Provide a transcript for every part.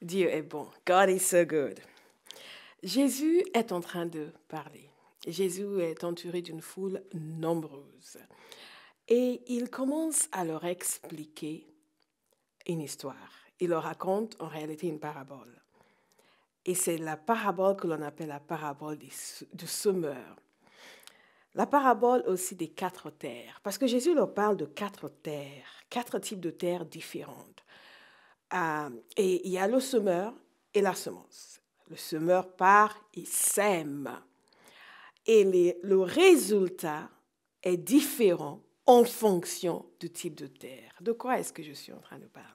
Dieu est bon. God is so good. Jésus est en train de parler. Jésus est entouré d'une foule nombreuse. Et il commence à leur expliquer une histoire. Il leur raconte en réalité une parabole. Et c'est la parabole que l'on appelle la parabole du semeur. La parabole aussi des 4 terres. Parce que Jésus leur parle de 4 terres, 4 types de terres différentes. Et il y a le semeur et la semence. Le semeur part, il sème. Et le résultat est différent en fonction du type de terre. De quoi est-ce que je suis en train de parler?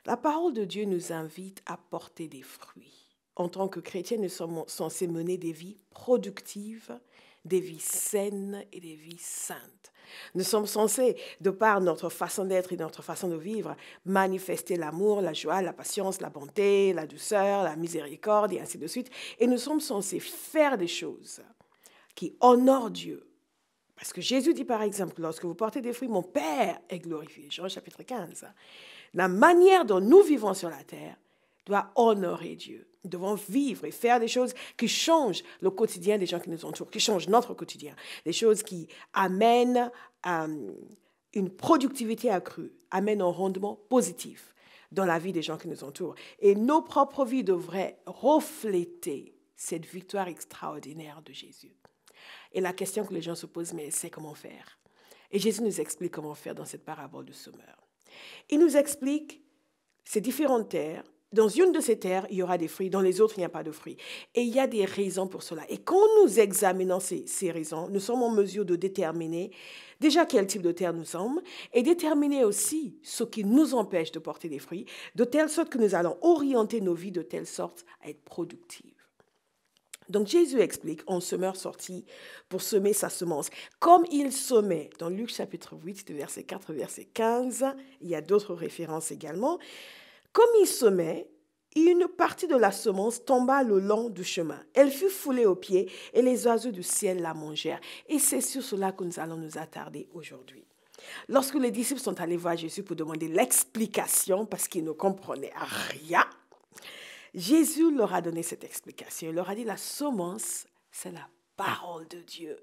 La parole de Dieu nous invite à porter des fruits. En tant que chrétiens, nous sommes censés mener des vies productives, des vies saines et des vies saintes. Nous sommes censés, de par notre façon d'être et notre façon de vivre, manifester l'amour, la joie, la patience, la bonté, la douceur, la miséricorde et ainsi de suite. Et nous sommes censés faire des choses qui honorent Dieu. Parce que Jésus dit par exemple, lorsque vous portez des fruits, mon Père est glorifié. Jean chapitre 15. La manière dont nous vivons sur la terre doit honorer Dieu. Nous devons vivre et faire des choses qui changent le quotidien des gens qui nous entourent, qui changent notre quotidien. Des choses qui amènent une productivité accrue, amènent un rendement positif dans la vie des gens qui nous entourent. Et nos propres vies devraient refléter cette victoire extraordinaire de Jésus. Et la question que les gens se posent, mais c'est comment faire? Et Jésus nous explique comment faire dans cette parabole du semeur. Il nous explique ces différentes terres. Dans une de ces terres, il y aura des fruits. Dans les autres, il n'y a pas de fruits. Et il y a des raisons pour cela. Et quand nous examinons ces raisons, nous sommes en mesure de déterminer déjà quel type de terre nous sommes et déterminer aussi ce qui nous empêche de porter des fruits, de telle sorte que nous allons orienter nos vies de telle sorte à être productives. Donc Jésus explique, un semeur sorti pour semer sa semence. Comme il semait, dans Luc chapitre 8, verset 4, verset 15, il y a d'autres références également. Comme il semait, une partie de la semence tomba le long du chemin. Elle fut foulée aux pieds et les oiseaux du ciel la mangèrent. Et c'est sur cela que nous allons nous attarder aujourd'hui. Lorsque les disciples sont allés voir Jésus pour demander l'explication parce qu'ils ne comprenaient rien, Jésus leur a donné cette explication. Il leur a dit, la semence, c'est la parole de Dieu.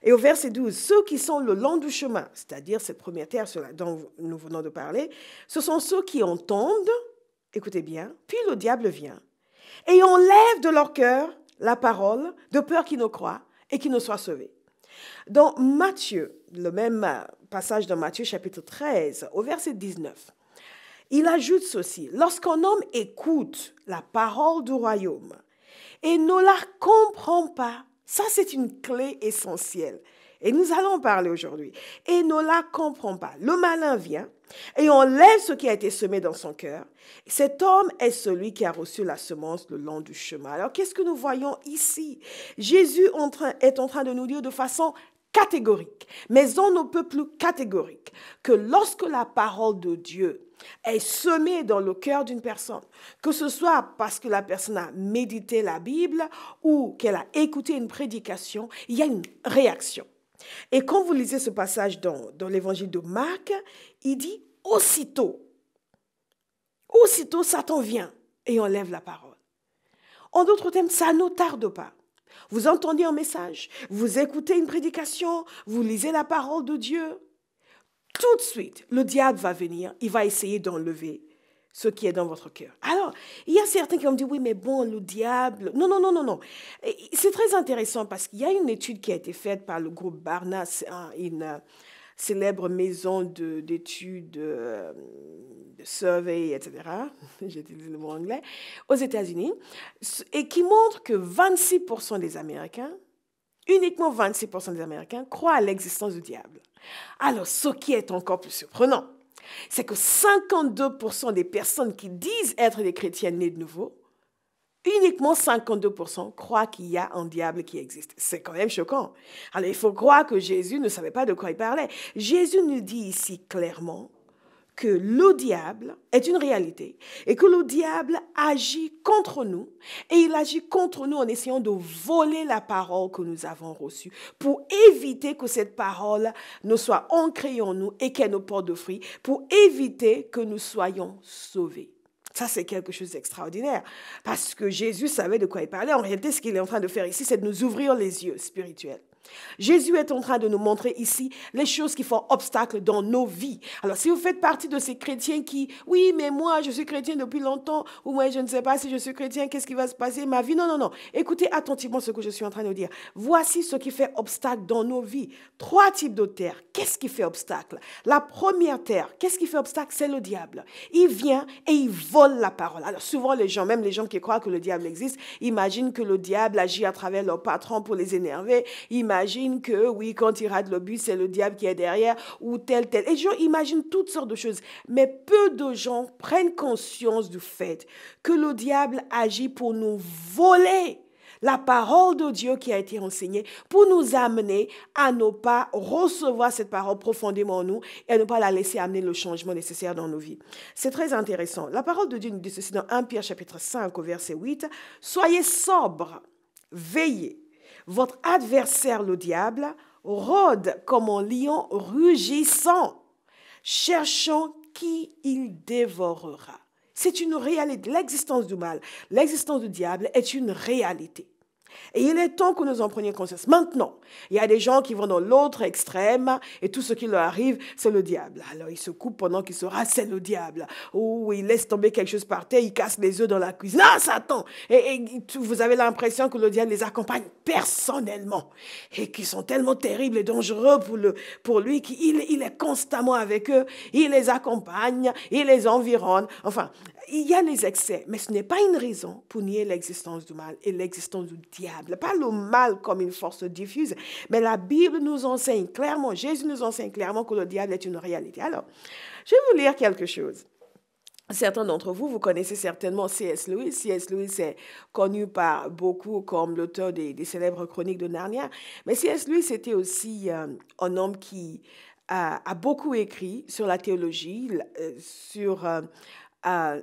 Et au verset 12, ceux qui sont le long du chemin, c'est-à-dire cette première terre dont nous venons de parler, ce sont ceux qui entendent, écoutez bien, puis le diable vient et enlève de leur cœur la parole de peur qu'ils ne croient et qu'ils ne soient sauvés. Dans Matthieu, le même passage dans Matthieu chapitre 13, au verset 19, il ajoute ceci, lorsqu'un homme écoute la parole du royaume et ne la comprend pas, ça c'est une clé essentielle. Et nous allons en parler aujourd'hui. Et ne la comprend pas. Le malin vient et enlève ce qui a été semé dans son cœur. Cet homme est celui qui a reçu la semence le long du chemin. Alors qu'est-ce que nous voyons ici? Jésus est en train de nous dire de façon catégorique, mais on ne peut plus catégorique, que lorsque la parole de Dieu est semée dans le cœur d'une personne, que ce soit parce que la personne a médité la Bible ou qu'elle a écouté une prédication, il y a une réaction. Et quand vous lisez ce passage dans l'évangile de Marc, il dit aussitôt Satan vient et enlève la parole. En d'autres termes, ça ne tarde pas. Vous entendez un message, vous écoutez une prédication, vous lisez la parole de Dieu. Tout de suite, le diable va venir, il va essayer d'enlever ce qui est dans votre cœur. Alors, il y a certains qui vont me dire, oui, mais bon, le diable... Non. C'est très intéressant parce qu'il y a une étude qui a été faite par le groupe Barna, une célèbre maison d'études, de survey, etc. J'utilise le mot anglais, aux États-Unis, et qui montre que 26% des Américains, uniquement 26% des Américains, croient à l'existence du diable. Alors, ce qui est encore plus surprenant, c'est que 52% des personnes qui disent être des chrétiens nés de nouveau, uniquement 52% croient qu'il y a un diable qui existe. C'est quand même choquant. Alors, il faut croire que Jésus ne savait pas de quoi il parlait. Jésus nous dit ici clairement que le diable est une réalité et que le diable agit contre nous et il agit contre nous en essayant de voler la parole que nous avons reçue pour éviter que cette parole ne soit ancrée en nous et qu'elle nous porte de fruits, pour éviter que nous soyons sauvés. Ça, c'est quelque chose d'extraordinaire. Parce que Jésus savait de quoi il parlait. En réalité, ce qu'il est en train de faire ici, c'est de nous ouvrir les yeux spirituels. Jésus est en train de nous montrer ici les choses qui font obstacle dans nos vies. Alors, si vous faites partie de ces chrétiens qui, oui, mais moi, je suis chrétien depuis longtemps, ou moi, je ne sais pas si je suis chrétien, qu'est-ce qui va se passer, ma vie? Non, non, non. Écoutez attentivement ce que je suis en train de dire. Voici ce qui fait obstacle dans nos vies. 3 types de terres. Qu'est-ce qui fait obstacle? La première terre, qu'est-ce qui fait obstacle? C'est le diable. Il vient et il vole la parole. Alors, souvent, les gens, même les gens qui croient que le diable existe, imaginent que le diable agit à travers leur patron pour les énerver. Imagine que, oui, quand il rate le but, c'est le diable qui est derrière ou tel. Et les gens imaginent toutes sortes de choses. Mais peu de gens prennent conscience du fait que le diable agit pour nous voler la parole de Dieu qui a été enseignée, pour nous amener à ne pas recevoir cette parole profondément en nous et à ne pas la laisser amener le changement nécessaire dans nos vies. C'est très intéressant. La parole de Dieu nous dit ceci dans 1 Pierre chapitre 5 au verset 8. « Soyez sobres, veillez. Votre adversaire, le diable, rôde comme un lion rugissant, cherchant qui il dévorera. » C'est une réalité. L'existence du mal, l'existence du diable est une réalité. Et il est temps que nous en prenions conscience. Maintenant, il y a des gens qui vont dans l'autre extrême et tout ce qui leur arrive, c'est le diable. Alors, ils se coupent pendant qu'ils se rasent, c'est le diable. Ou ils laissent tomber quelque chose par terre, ils cassent les œufs dans la cuisine. Ah, Satan! Et vous avez l'impression que le diable les accompagne personnellement et qu'ils sont tellement terribles et dangereux pour lui qu'il est constamment avec eux. Il les accompagne, il les environne. Enfin, il y a les excès, mais ce n'est pas une raison pour nier l'existence du mal et l'existence du diable. Pas le mal comme une force diffuse, mais la Bible nous enseigne clairement, Jésus nous enseigne clairement que le diable est une réalité. Alors, je vais vous lire quelque chose. Certains d'entre vous, vous connaissez certainement C.S. Lewis. C.S. Lewis est connu par beaucoup comme l'auteur des célèbres chroniques de Narnia. Mais C.S. Lewis était aussi un homme qui a beaucoup écrit sur la théologie, sur la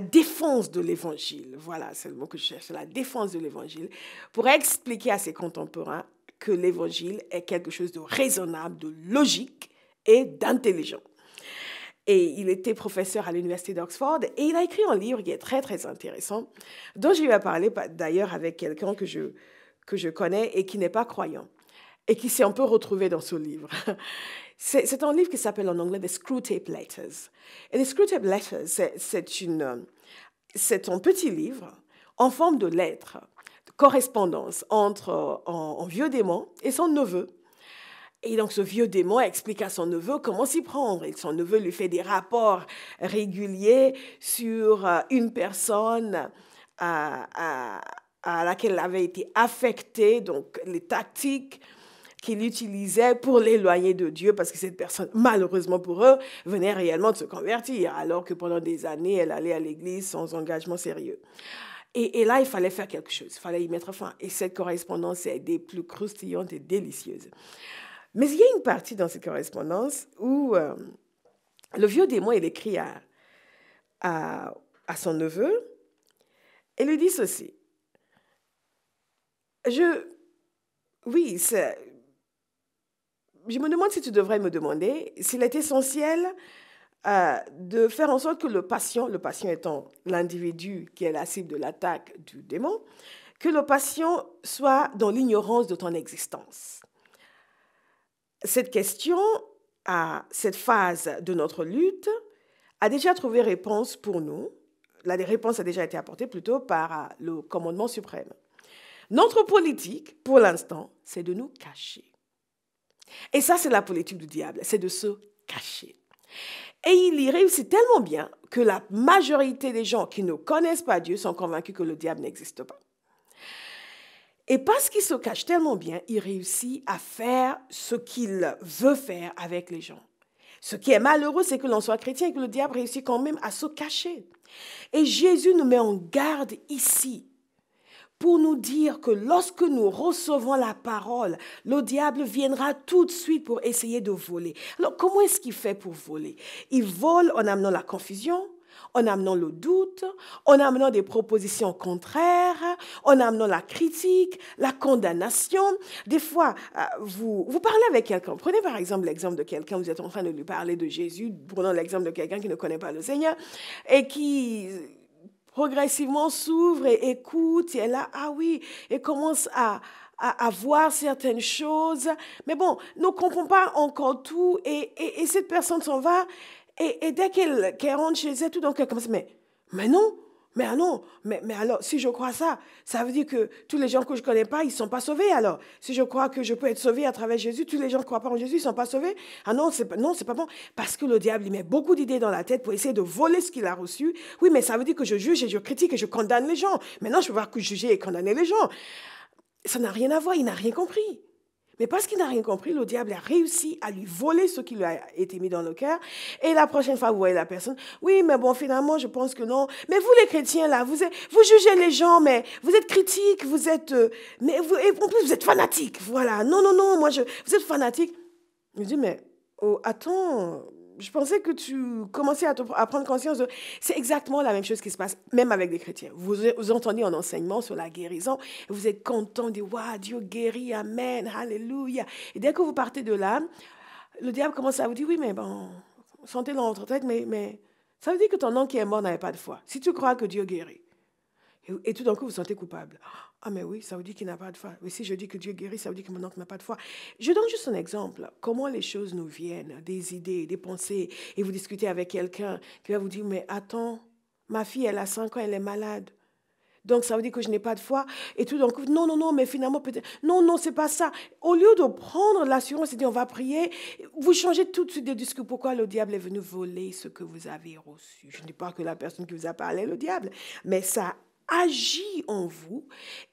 défense de l'Évangile. Voilà, c'est le mot que je cherche, la défense de l'Évangile, pour expliquer à ses contemporains que l'Évangile est quelque chose de raisonnable, de logique et d'intelligent. Et il était professeur à l'université d'Oxford et il a écrit un livre qui est très, très intéressant, dont je lui ai parlé d'ailleurs avec quelqu'un que je connais et qui n'est pas croyant et qui s'est un peu retrouvé dans ce livre. C'est un livre qui s'appelle en anglais « The Screwtape Letters ». Et « The Screwtape Letters », c'est un petit livre en forme de lettres, de correspondance entre un vieux démon et son neveu. Et donc, ce vieux démon explique à son neveu comment s'y prendre. Et son neveu lui fait des rapports réguliers sur une personne à laquelle il avait été affecté, donc les tactiques qu'il utilisait pour l'éloigner de Dieu, parce que cette personne, malheureusement pour eux, venait réellement de se convertir, alors que pendant des années, elle allait à l'église sans engagement sérieux. Et là, il fallait faire quelque chose, il fallait y mettre fin. Et cette correspondance est des plus croustillantes et délicieuses. Mais il y a une partie dans cette correspondance où le vieux démon, il écrit à son neveu et lui dit ceci. Je me demande si tu devrais me demander s'il est essentiel de faire en sorte que le patient étant l'individu qui est la cible de l'attaque du démon, que le patient soit dans l'ignorance de ton existence. Cette question, à cette phase de notre lutte, a déjà trouvé réponse pour nous. La réponse a déjà été apportée plutôt par le commandement suprême. Notre politique, pour l'instant, c'est de nous cacher. Et ça, c'est la politique du diable, c'est de se cacher. Et il y réussit tellement bien que la majorité des gens qui ne connaissent pas Dieu sont convaincus que le diable n'existe pas. Et parce qu'il se cache tellement bien, il réussit à faire ce qu'il veut faire avec les gens. Ce qui est malheureux, c'est que l'on soit chrétien et que le diable réussit quand même à se cacher. Et Jésus nous met en garde ici pour nous dire que lorsque nous recevons la parole, le diable viendra tout de suite pour essayer de voler. Alors, comment est-ce qu'il fait pour voler? Il vole en amenant la confusion, en amenant le doute, en amenant des propositions contraires, en amenant la critique, la condamnation. Des fois, vous parlez avec quelqu'un. Prenez par exemple l'exemple de quelqu'un, vous êtes en train de lui parler de Jésus, prenons l'exemple de quelqu'un qui ne connaît pas le Seigneur et qui progressivement s'ouvre et écoute, et est là, ah oui, et commence à voir certaines choses. Mais bon, ne comprend pas encore tout, et cette personne s'en va, et dès qu'elle rentre chez elle, tout d'un coup, elle commence, mais non, mais alors, si je crois ça, ça veut dire que tous les gens que je ne connais pas, ils ne sont pas sauvés alors. Si je crois que je peux être sauvé à travers Jésus, tous les gens qui ne croient pas en Jésus, ils ne sont pas sauvés. Ah non, c'est pas bon. Parce que le diable, il met beaucoup d'idées dans la tête pour essayer de voler ce qu'il a reçu. Oui, mais ça veut dire que je juge et je critique et je condamne les gens. Maintenant, je ne peux pas que juger et condamner les gens. Ça n'a rien à voir, il n'a rien compris. Mais parce qu'il n'a rien compris, le diable a réussi à lui voler ce qui lui a été mis dans le cœur. Et la prochaine fois, vous voyez la personne, oui, mais bon, finalement, je pense que non. Mais vous, les chrétiens, là, vous jugez les gens, mais vous êtes critiques, vous êtes... mais vous, et en plus, vous êtes fanatiques. Voilà, non, vous êtes fanatiques. Je dis, mais attends... Je pensais que tu commençais à prendre conscience de... C'est exactement la même chose qui se passe, même avec des chrétiens. Vous entendez un enseignement sur la guérison, et vous êtes content de « Waouh, Dieu guérit, Amen, Alléluia ». Et dès que vous partez de là, le diable commence à vous dire « Oui, mais bon, sentez dans votre tête, mais ça veut dire que ton oncle qui est mort n'avait pas de foi. Si tu crois que Dieu guérit. » Et tout d'un coup, vous vous sentez coupable. Ah, mais oui, ça veut dire qu'il n'a pas de foi. Mais si je dis que Dieu guérit, ça veut dire que mon oncle n'a pas de foi. Je donne juste un exemple. Comment les choses nous viennent, des idées, des pensées, et vous discutez avec quelqu'un qui va vous dire, mais attends, ma fille, elle a 5 ans, elle est malade. Donc, ça veut dire que je n'ai pas de foi. Et tout d'un coup, non, mais finalement, peut-être, non, c'est pas ça. Au lieu de prendre l'assurance et de dire, on va prier, vous changez tout de suite de discours. Pourquoi le diable est venu voler ce que vous avez reçu? Je ne dis pas que la personne qui vous a parlé est le diable, mais ça agit en vous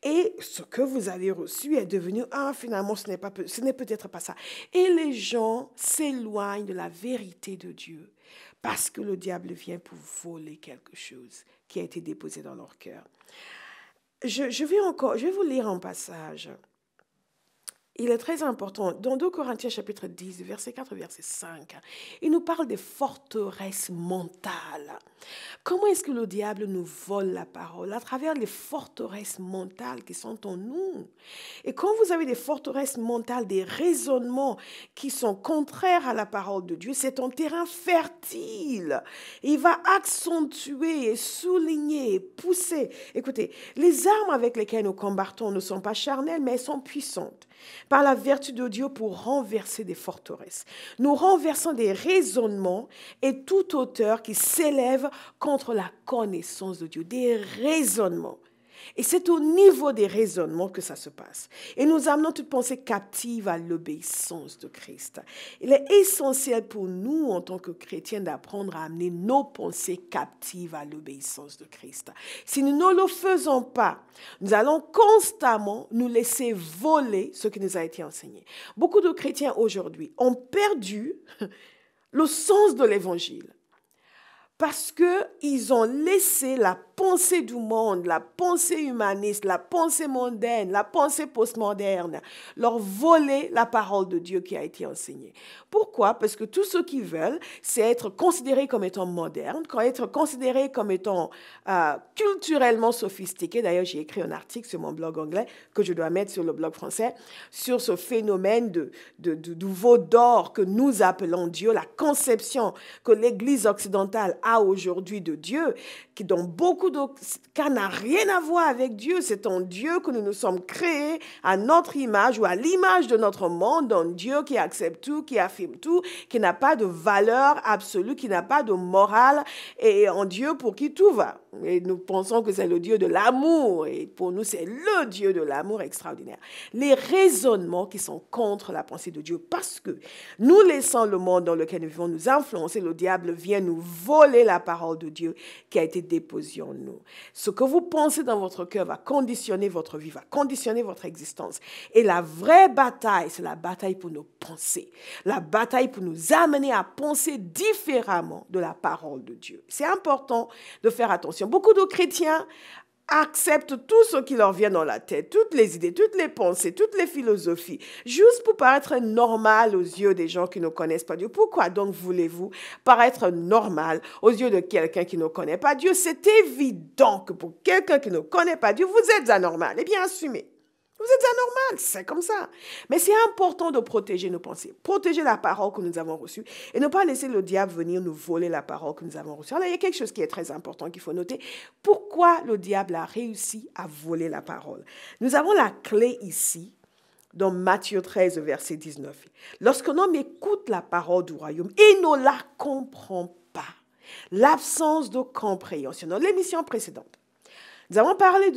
et ce que vous avez reçu est devenu, finalement, ce n'est peut-être pas ça. Et les gens s'éloignent de la vérité de Dieu parce que le diable vient pour voler quelque chose qui a été déposé dans leur cœur. Je vais vous lire un passage. Il est très important. Dans 2 Corinthiens chapitre 10, verset 4, verset 5, il nous parle des forteresses mentales. Comment est-ce que le diable nous vole la parole? À travers les forteresses mentales qui sont en nous. Et quand vous avez des forteresses mentales, des raisonnements qui sont contraires à la parole de Dieu, c'est un terrain fertile. Il va accentuer et souligner et pousser. Écoutez, les armes avec lesquelles nous combattons ne sont pas charnelles, mais elles sont puissantes par la vertu de Dieu pour renverser des forteresses. Nous renversons des raisonnements et toute hauteur qui s'élève contre la connaissance de Dieu. Des raisonnements. Et c'est au niveau des raisonnements que ça se passe. Et nous amenons toute pensée captive à l'obéissance de Christ. Il est essentiel pour nous, en tant que chrétiens, d'apprendre à amener nos pensées captives à l'obéissance de Christ. Si nous ne le faisons pas, nous allons constamment nous laisser voler ce qui nous a été enseigné. Beaucoup de chrétiens aujourd'hui ont perdu le sens de l'évangile. Parce qu'ils ont laissé la pensée du monde, la pensée humaniste, la pensée mondaine, la pensée postmoderne, leur voler la parole de Dieu qui a été enseignée. Pourquoi? Parce que tout ce qu'ils veulent, c'est être considérés comme étant modernes, être considérés comme étant culturellement sophistiqués. D'ailleurs, j'ai écrit un article sur mon blog anglais que je dois mettre sur le blog français sur ce phénomène du veau d'or que nous appelons Dieu, la conception que l'Église occidentale a aujourd'hui de Dieu, qui dans beaucoup de cas n'a rien à voir avec Dieu. C'est un Dieu que nous nous sommes créés à notre image ou à l'image de notre monde, un Dieu qui accepte tout, qui affirme tout, qui n'a pas de valeur absolue, qui n'a pas de morale, et un Dieu pour qui tout va. Et nous pensons que c'est le Dieu de l'amour, et pour nous, c'est le Dieu de l'amour extraordinaire. Les raisonnements qui sont contre la pensée de Dieu, parce que nous laissons le monde dans lequel nous vivons nous influencer, le diable vient nous voler la parole de Dieu qui a été déposée en nous. Ce que vous pensez dans votre cœur va conditionner votre vie, va conditionner votre existence. Et la vraie bataille, c'est la bataille pour nos pensées, la bataille pour nous amener à penser différemment de la parole de Dieu. C'est important de faire attention. Beaucoup de chrétiens acceptent tout ce qui leur vient dans la tête, toutes les idées, toutes les pensées, toutes les philosophies, juste pour paraître normal aux yeux des gens qui ne connaissent pas Dieu. Pourquoi donc voulez-vous paraître normal aux yeux de quelqu'un qui ne connaît pas Dieu? C'est évident que pour quelqu'un qui ne connaît pas Dieu, vous êtes anormal. Eh bien, assumez. Vous êtes anormal, c'est comme ça. Mais c'est important de protéger nos pensées, protéger la parole que nous avons reçue et ne pas laisser le diable venir nous voler la parole que nous avons reçue. Alors, il y a quelque chose qui est très important qu'il faut noter. Pourquoi le diable a réussi à voler la parole? Nous avons la clé ici dans Matthieu 13, verset 19. Lorsqu'un homme écoute la parole du royaume et ne la comprend pas, l'absence de compréhension. Dans l'émission précédente, nous avons parlé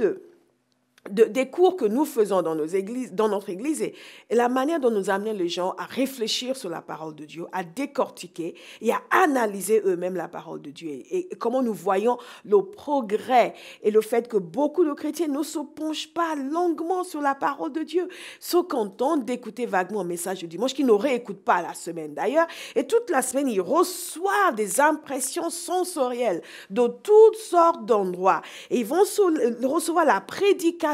des cours que nous faisons dans notre église et la manière dont nous amenons les gens à réfléchir sur la parole de Dieu, à décortiquer et à analyser eux-mêmes la parole de Dieu et comment nous voyons le progrès et le fait que beaucoup de chrétiens ne se penchent pas longuement sur la parole de Dieu, se contentent d'écouter vaguement un message du dimanche qu'ils ne réécoutent pas la semaine d'ailleurs et toute la semaine ils reçoivent des impressions sensorielles de toutes sortes d'endroits et ils vont recevoir la prédication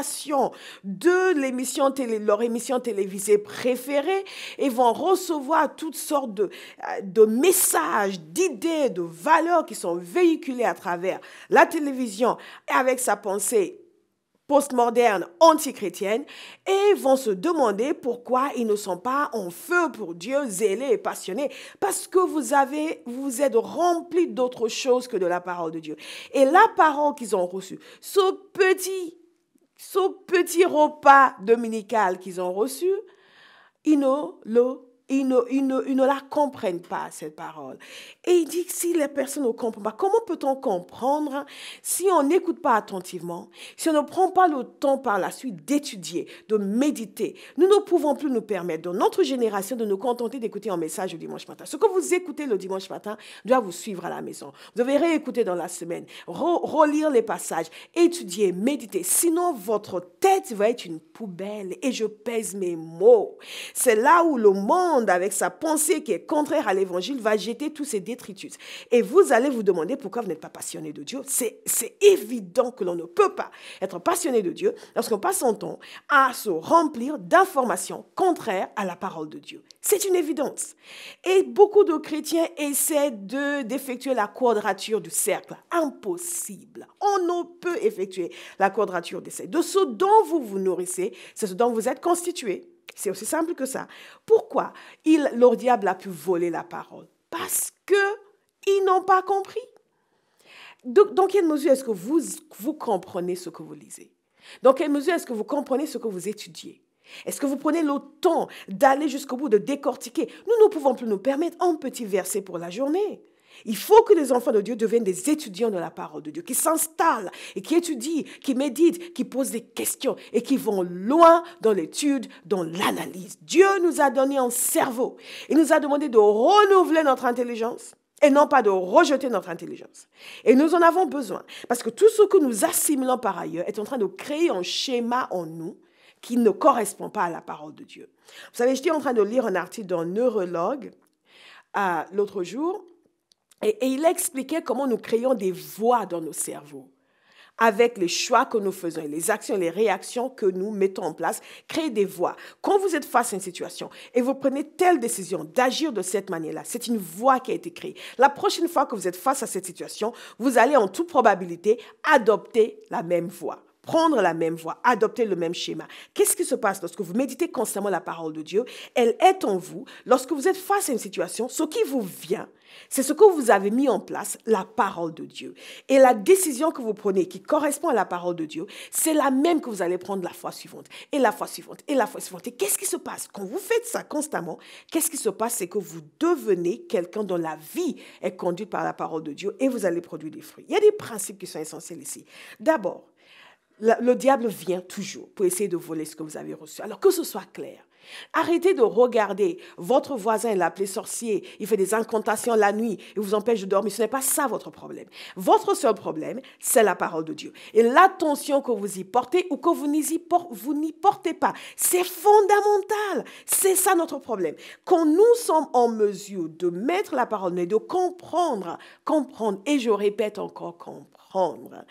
de leur émission télévisée préférée et vont recevoir toutes sortes de messages, d'idées, de valeurs qui sont véhiculées à travers la télévision et avec sa pensée postmoderne, antichrétienne, et vont se demander pourquoi ils ne sont pas en feu pour Dieu, zélés et passionnés, parce que vous êtes remplis d'autre chose que de la parole de Dieu. Et la parole qu'ils ont reçue, ce petit repas dominical qu'ils ont reçu, ils ne la comprennent pas, cette parole. Et il dit que si les personnes ne comprennent pas, comment peut-on comprendre si on n'écoute pas attentivement, si on ne prend pas le temps par la suite d'étudier, de méditer? Nous ne pouvons plus nous permettre, dans notre génération, de nous contenter d'écouter un message le dimanche matin. Ce que vous écoutez le dimanche matin doit vous suivre à la maison. Vous devez réécouter dans la semaine, relire les passages, étudier, méditer. Sinon, votre tête va être une poubelle. Et je pèse mes mots. C'est là où le monde, avec sa pensée qui est contraire à l'évangile, va jeter tous ces détritus. Et vous allez vous demander pourquoi vous n'êtes pas passionné de Dieu. C'est évident que l'on ne peut pas être passionné de Dieu lorsqu'on passe son temps à se remplir d'informations contraires à la parole de Dieu. C'est une évidence. Et beaucoup de chrétiens essaient d'effectuer la quadrature du cercle. Impossible. On ne peut effectuer la quadrature du cercle. De ce dont vous vous nourrissez, c'est ce dont vous êtes constitué. C'est aussi simple que ça. Pourquoi le diable a pu voler la parole? Parce qu'ils n'ont pas compris. Dans quelle mesure est-ce que vous comprenez ce que vous lisez? Dans quelle mesure est-ce que vous comprenez ce que vous étudiez? Est-ce que vous prenez le temps d'aller jusqu'au bout, de décortiquer? Nous ne pouvons plus nous permettre un petit verset pour la journée. Il faut que les enfants de Dieu deviennent des étudiants de la parole de Dieu, qui s'installent et qui étudient, qui méditent, qui posent des questions et qui vont loin dans l'étude, dans l'analyse. Dieu nous a donné un cerveau. Il nous a demandé de renouveler notre intelligence et non pas de rejeter notre intelligence. Et nous en avons besoin parce que tout ce que nous assimilons par ailleurs est en train de créer un schéma en nous qui ne correspond pas à la parole de Dieu. Vous savez, j'étais en train de lire un article d'un neurologue l'autre jour. Et il expliquait comment nous créons des voies dans nos cerveaux. Avec les choix que nous faisons, les actions, les réactions que nous mettons en place, créer des voies. Quand vous êtes face à une situation et vous prenez telle décision d'agir de cette manière-là, c'est une voie qui a été créée. La prochaine fois que vous êtes face à cette situation, vous allez en toute probabilité adopter la même voie. Prendre la même voie, adopter le même schéma. Qu'est-ce qui se passe lorsque vous méditez constamment la parole de Dieu? Elle est en vous. Lorsque vous êtes face à une situation, ce qui vous vient, c'est ce que vous avez mis en place, la parole de Dieu. Et la décision que vous prenez qui correspond à la parole de Dieu, c'est la même que vous allez prendre la fois suivante, et la fois suivante, et la fois suivante. Et qu'est-ce qui se passe? Quand vous faites ça constamment, qu'est-ce qui se passe? C'est que vous devenez quelqu'un dont la vie est conduite par la parole de Dieu et vous allez produire des fruits. Il y a des principes qui sont essentiels ici. D'abord, le diable vient toujours pour essayer de voler ce que vous avez reçu. Alors que ce soit clair. Arrêtez de regarder votre voisin et l'appeler sorcier. Il fait des incantations la nuit et vous empêche de dormir. Ce n'est pas ça votre problème. Votre seul problème, c'est la parole de Dieu. Et l'attention que vous y portez ou que vous n'y portez pas, c'est fondamental. C'est ça notre problème. Quand nous sommes en mesure de mettre la parole et de comprendre, et je répète encore, comprendre,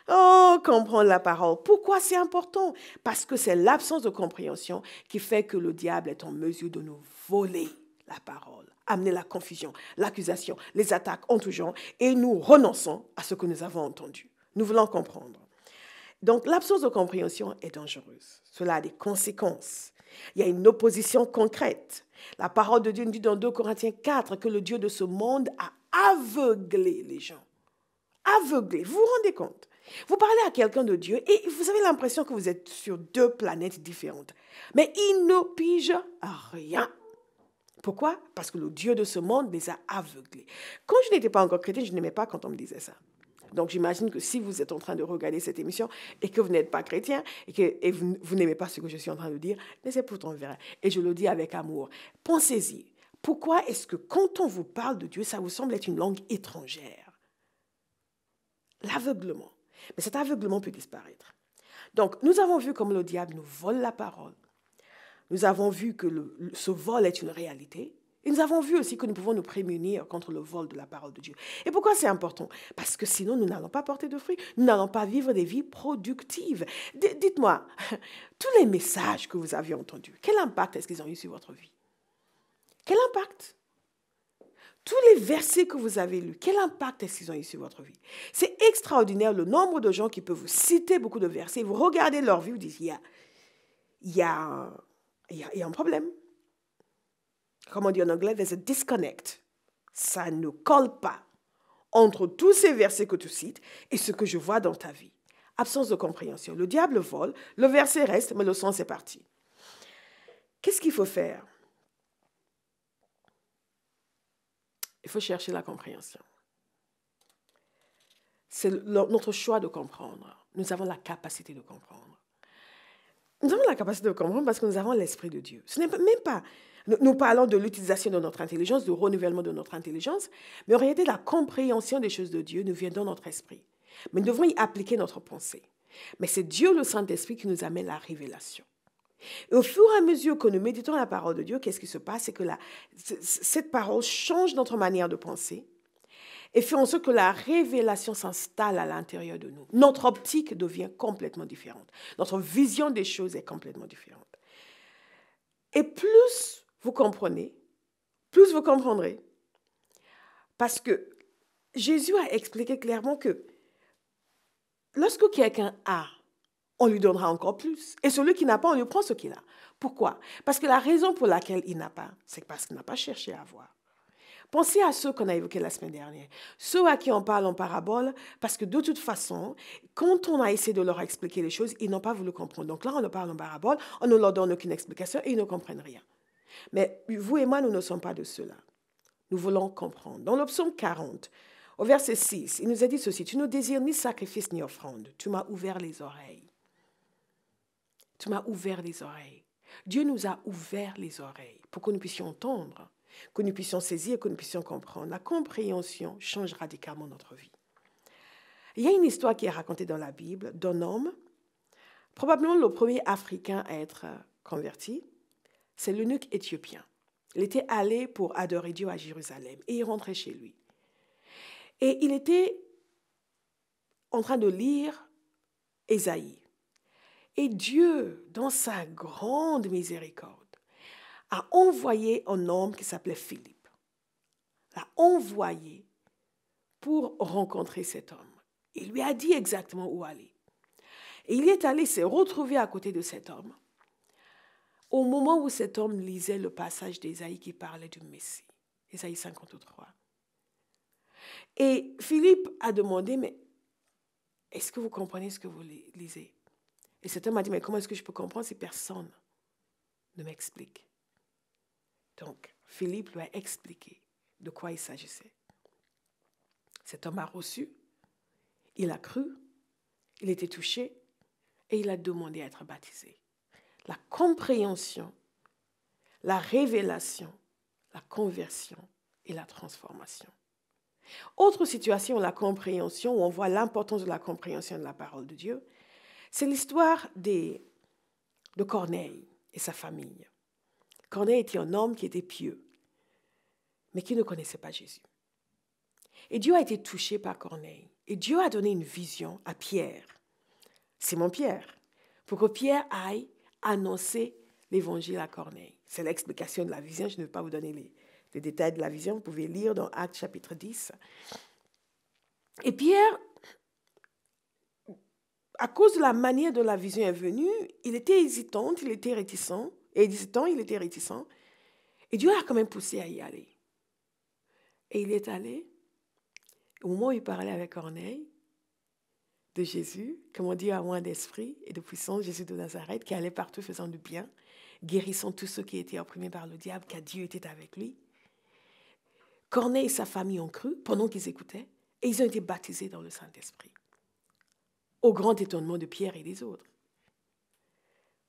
Oh, comprendre la parole. Pourquoi c'est important? Parce que c'est l'absence de compréhension qui fait que le diable est en mesure de nous voler la parole, amener la confusion, l'accusation, les attaques en tout genre, et nous renonçons à ce que nous avons entendu. Nous voulons comprendre. Donc, l'absence de compréhension est dangereuse. Cela a des conséquences. Il y a une opposition concrète. La parole de Dieu nous dit dans 2 Corinthiens 4 que le Dieu de ce monde a aveuglé les gens. Aveuglé, vous vous rendez compte? Vous parlez à quelqu'un de Dieu et vous avez l'impression que vous êtes sur 2 planètes différentes. Mais il ne pige rien. Pourquoi? Parce que le Dieu de ce monde les a aveuglés. Quand je n'étais pas encore chrétienne, je n'aimais pas quand on me disait ça. Donc j'imagine que si vous êtes en train de regarder cette émission et que vous n'êtes pas chrétien et vous n'aimez pas ce que je suis en train de dire, mais c'est pourtant vrai. Et je le dis avec amour. Pensez-y. Pourquoi est-ce que quand on vous parle de Dieu, ça vous semble être une langue étrangère? L'aveuglement. Mais cet aveuglement peut disparaître. Donc, nous avons vu comment le diable nous vole la parole. Nous avons vu que ce vol est une réalité. Et nous avons vu aussi que nous pouvons nous prémunir contre le vol de la parole de Dieu. Et pourquoi c'est important? Parce que sinon, nous n'allons pas porter de fruits. Nous n'allons pas vivre des vies productives. Dites-moi, tous les messages que vous avez entendus, quel impact est-ce qu'ils ont eu sur votre vie? Quel impact? Tous les versets que vous avez lus, quel impact est-ce qu'ils ont eu sur votre vie? C'est extraordinaire le nombre de gens qui peuvent vous citer beaucoup de versets. Vous regardez leur vie, vous dites, il y a un problème. Comme on dit en anglais, there's a disconnect. Ça ne colle pas entre tous ces versets que tu cites et ce que je vois dans ta vie. Absence de compréhension. Le diable vole, le verset reste, mais le sens est parti. Qu'est-ce qu'il faut faire? Il faut chercher la compréhension. C'est notre choix de comprendre. Nous avons la capacité de comprendre. Nous avons la capacité de comprendre parce que nous avons l'Esprit de Dieu. Ce n'est même pas... Nous parlons de l'utilisation de notre intelligence, du renouvellement de notre intelligence, mais en réalité, la compréhension des choses de Dieu nous vient dans notre esprit. Mais nous devons y appliquer notre pensée. Mais c'est Dieu, le Saint-Esprit, qui nous amène la révélation. Et au fur et à mesure que nous méditons la parole de Dieu, qu'est-ce qui se passe? C'est que cette parole change notre manière de penser et fait en sorte que la révélation s'installe à l'intérieur de nous. Notre optique devient complètement différente. Notre vision des choses est complètement différente. Et plus vous comprenez, plus vous comprendrez. Parce que Jésus a expliqué clairement que lorsque quelqu'un a, on lui donnera encore plus. Et celui qui n'a pas, on lui prend ce qu'il a. Pourquoi? Parce que la raison pour laquelle il n'a pas, c'est parce qu'il n'a pas cherché à avoir. Pensez à ceux qu'on a évoqués la semaine dernière. Ceux à qui on parle en parabole, parce que de toute façon, quand on a essayé de leur expliquer les choses, ils n'ont pas voulu comprendre. Donc là, on leur parle en parabole, on ne leur donne aucune explication et ils ne comprennent rien. Mais vous et moi, nous ne sommes pas de ceux-là. Nous voulons comprendre. Dans le psaume 40, au verset 6, il nous a dit ceci: « Tu ne désires ni sacrifice ni offrande. Tu m'as ouvert les oreilles. » Tu m'as ouvert les oreilles. Dieu nous a ouvert les oreilles pour que nous puissions entendre, que nous puissions saisir, que nous puissions comprendre. La compréhension change radicalement notre vie. Il y a une histoire qui est racontée dans la Bible d'un homme, probablement le premier Africain à être converti. C'est l'eunuque éthiopien. Il était allé pour adorer Dieu à Jérusalem et il rentrait chez lui. Et il était en train de lire Ésaïe. Et Dieu, dans sa grande miséricorde, a envoyé un homme qui s'appelait Philippe. L'a envoyé pour rencontrer cet homme. Il lui a dit exactement où aller. Et il est allé se retrouver à côté de cet homme au moment où cet homme lisait le passage d'Ésaïe qui parlait du Messie, Ésaïe 53. Et Philippe a demandé, mais est-ce que vous comprenez ce que vous lisez? Et cet homme a dit, mais comment est-ce que je peux comprendre si personne ne m'explique? Donc, Philippe lui a expliqué de quoi il s'agissait. Cet homme a reçu, il a cru, il était touché et il a demandé à être baptisé. La compréhension, la révélation, la conversion et la transformation. Autre situation, la compréhension, où on voit l'importance de la compréhension de la parole de Dieu, c'est l'histoire de Corneille et sa famille. Corneille était un homme qui était pieux, mais qui ne connaissait pas Jésus. Et Dieu a été touché par Corneille. Et Dieu a donné une vision à Pierre, Simon Pierre, pour que Pierre aille annoncer l'évangile à Corneille. C'est l'explication de la vision. Je ne vais pas vous donner les détails de la vision. Vous pouvez lire dans Actes chapitre 10. Et Pierre, à cause de la manière dont la vision est venue, il était hésitant, il était réticent. Et Dieu l'a quand même poussé à y aller. Et il est allé. Au moment où il parlait avec Corneille de Jésus, comment dire, à moins d'esprit et de puissance, Jésus de Nazareth, qui allait partout faisant du bien, guérissant tous ceux qui étaient opprimés par le diable, car Dieu était avec lui. Corneille et sa famille ont cru pendant qu'ils écoutaient, et ils ont été baptisés dans le Saint-Esprit, au grand étonnement de Pierre et des autres.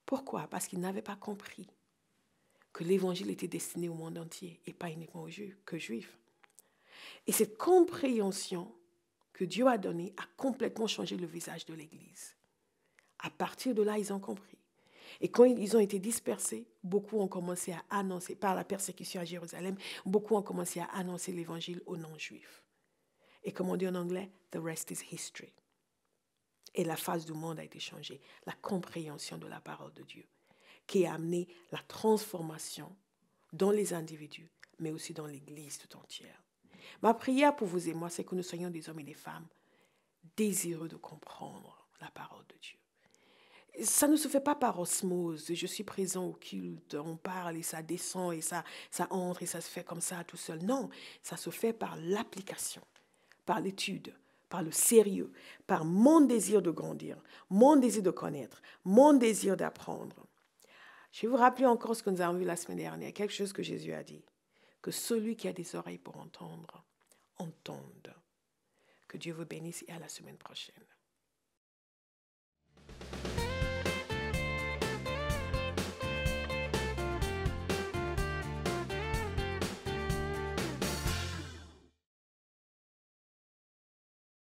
Pourquoi? Parce qu'ils n'avaient pas compris que l'évangile était destiné au monde entier et pas uniquement aux Juifs. Et cette compréhension que Dieu a donnée a complètement changé le visage de l'Église. À partir de là, ils ont compris. Et quand ils ont été dispersés, beaucoup ont commencé à annoncer, par la persécution à Jérusalem, beaucoup ont commencé à annoncer l'évangile aux non-juifs. Et comme on dit en anglais, the rest is history. Et la face du monde a été changée, la compréhension de la parole de Dieu, qui a amené la transformation dans les individus, mais aussi dans l'Église tout entière. Ma prière pour vous et moi, c'est que nous soyons des hommes et des femmes désireux de comprendre la parole de Dieu. Ça ne se fait pas par osmose. Je suis présent au culte, on parle et ça descend et ça entre et ça se fait comme ça tout seul. Non, ça se fait par l'application, par l'étude, par le sérieux, par mon désir de grandir, mon désir de connaître, mon désir d'apprendre. Je vais vous rappeler encore ce que nous avons vu la semaine dernière, quelque chose que Jésus a dit, que celui qui a des oreilles pour entendre, entende. Que Dieu vous bénisse et à la semaine prochaine.